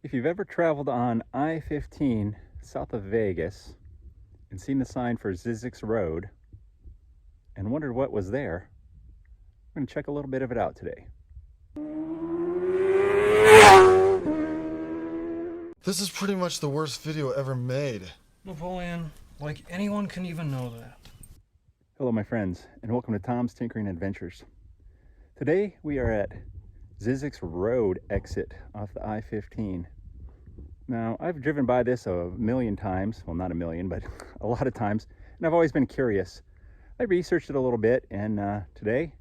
If you've ever traveled on I-15 south of Vegas and seen the sign for Zzyzx Road and wondered what was there, we're going to check a little bit of it out today. This is pretty much the worst video ever made. Napoleon, like anyone can even know that. Hello my friends, and welcome to Tom's Tinkering Adventures. Today we are at Zzyzx Road exit off the I-15. Now, I've driven by this a million times, well not a million, but a lot of times, and I've always been curious. I researched it a little bit, and today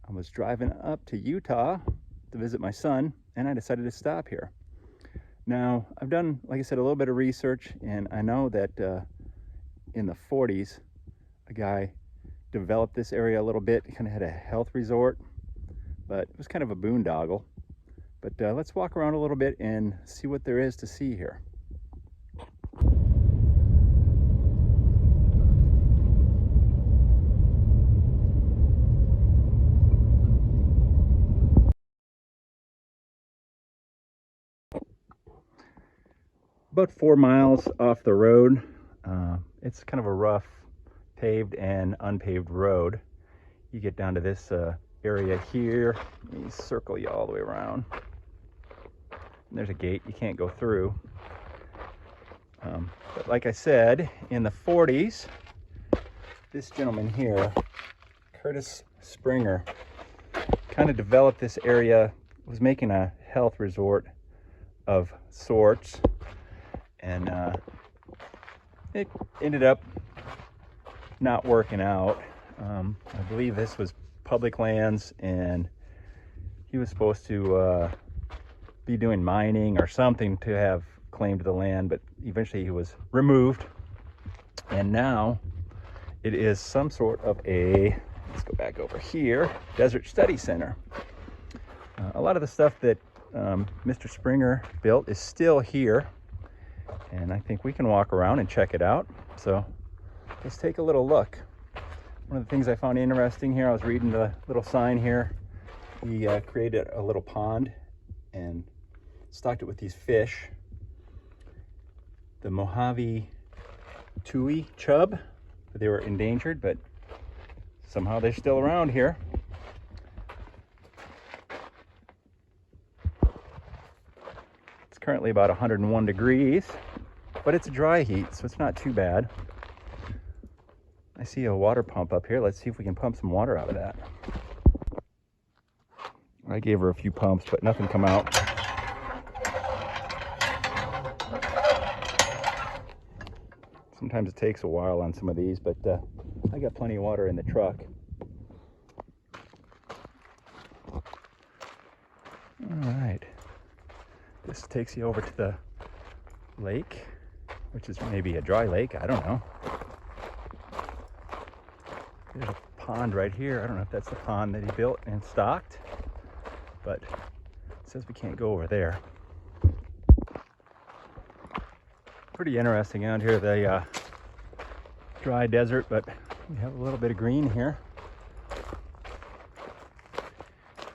I was driving up to Utah to visit my son, and I decided to stop here. Now, I've done, like I said, a little bit of research, and I know that in the 40s, a guy developed this area a little bit. He kind of had a health resort, but it was kind of a boondoggle. But let's walk around a little bit and see what there is to see here. About 4 miles off the road. It's kind of a rough paved and unpaved road. You get down to this area here. Let me circle you all the way around. And there's a gate you can't go through. But like I said, in the 40s, this gentleman here, Curtis Springer, kind of developed this area, was making a health resort of sorts, and it ended up not working out. I believe this was public lands, and he was supposed to be doing mining or something to have claim to the land, but eventually he was removed, and now it is some sort of a, let's go back over here, desert study center. A lot of the stuff that Mr. Springer built is still here, and I think we can walk around and check it out. So let's take a little look. One of the things I found interesting here, I was reading the little sign here. He created a little pond and stocked it with these fish. The Mojave Tui chub. They were endangered, but somehow they're still around here. It's currently about 101 degrees, but it's a dry heat, so it's not too bad. I see a water pump up here. Let's see if we can pump some water out of that. I gave her a few pumps, but nothing come out. Sometimes it takes a while on some of these, but I got plenty of water in the truck. All right. This takes you over to the lake, which is maybe a dry lake. I don't know. There's a pond right here. I don't know if that's the pond that he built and stocked, but it says we can't go over there. Pretty interesting out here, the dry desert, but we have a little bit of green here.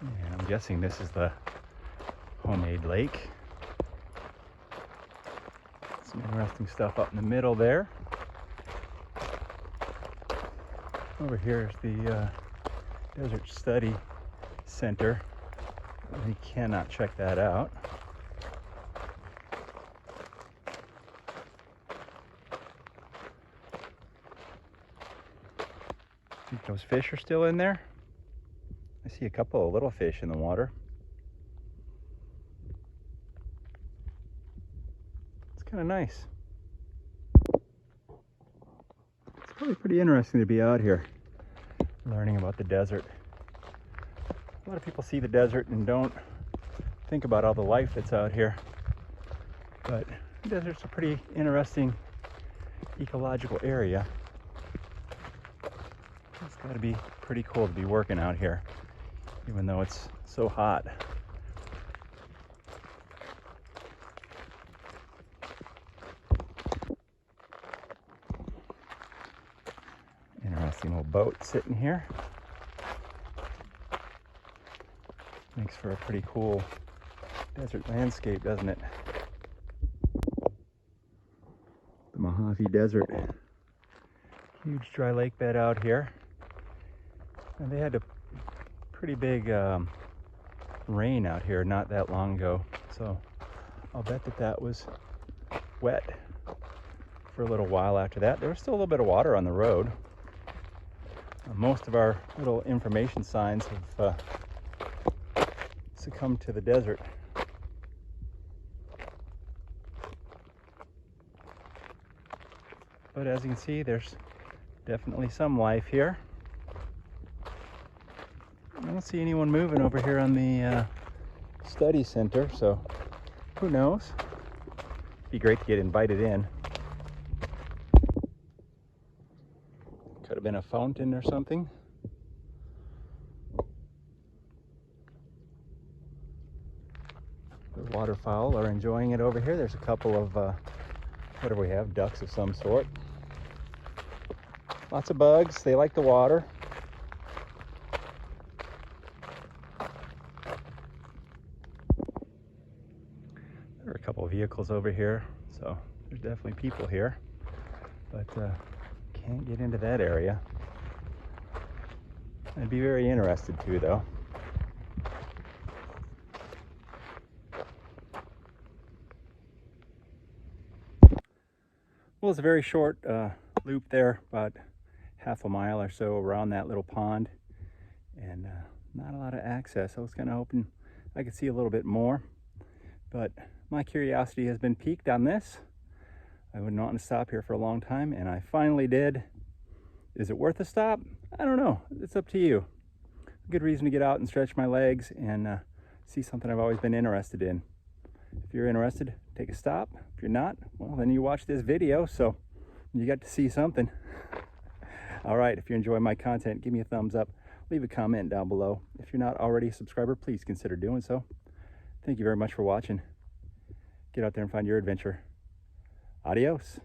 And I'm guessing this is the homemade lake. Some interesting stuff up in the middle there. Over here is the Desert Study Center. We cannot check that out. Think those fish are still in there? I see a couple of little fish in the water. It's kind of nice. It's probably pretty interesting to be out here learning about the desert. A lot of people see the desert and don't think about all the life that's out here, but the desert's a pretty interesting ecological area. It's got to be pretty cool to be working out here, even though it's so hot. Interesting little boat sitting here. Makes for a pretty cool desert landscape, doesn't it? The Mojave Desert. Huge dry lake bed out here. And they had a pretty big rain out here not that long ago. So I'll bet that that was wet for a little while after that. There was still a little bit of water on the road. Most of our little information signs have succumbed to the desert. But as you can see, there's definitely some life here. I don't see anyone moving over here on the study center, so who knows? Be great to get invited in. Could have been a fountain or something. The waterfowl are enjoying it over here. There's a couple of, what do we have? Ducks of some sort. Lots of bugs. They like the water. There are a couple of vehicles over here, so there's definitely people here, but can't get into that area. I'd be very interested to, though. Well, it's a very short loop there, about half a mile or so around that little pond, and not a lot of access. I was kind of hoping I could see a little bit more, but my curiosity has been piqued on this. I've been wanting to stop here for a long time, and I finally did. Is it worth a stop? I don't know. It's up to you. A good reason to get out and stretch my legs and see something I've always been interested in. If you're interested, take a stop. If you're not, well, then you watch this video, so you got to see something. All right, if you enjoy my content, give me a thumbs up. Leave a comment down below. If you're not already a subscriber, please consider doing so. Thank you very much for watching. Get out there and find your adventure. Adios.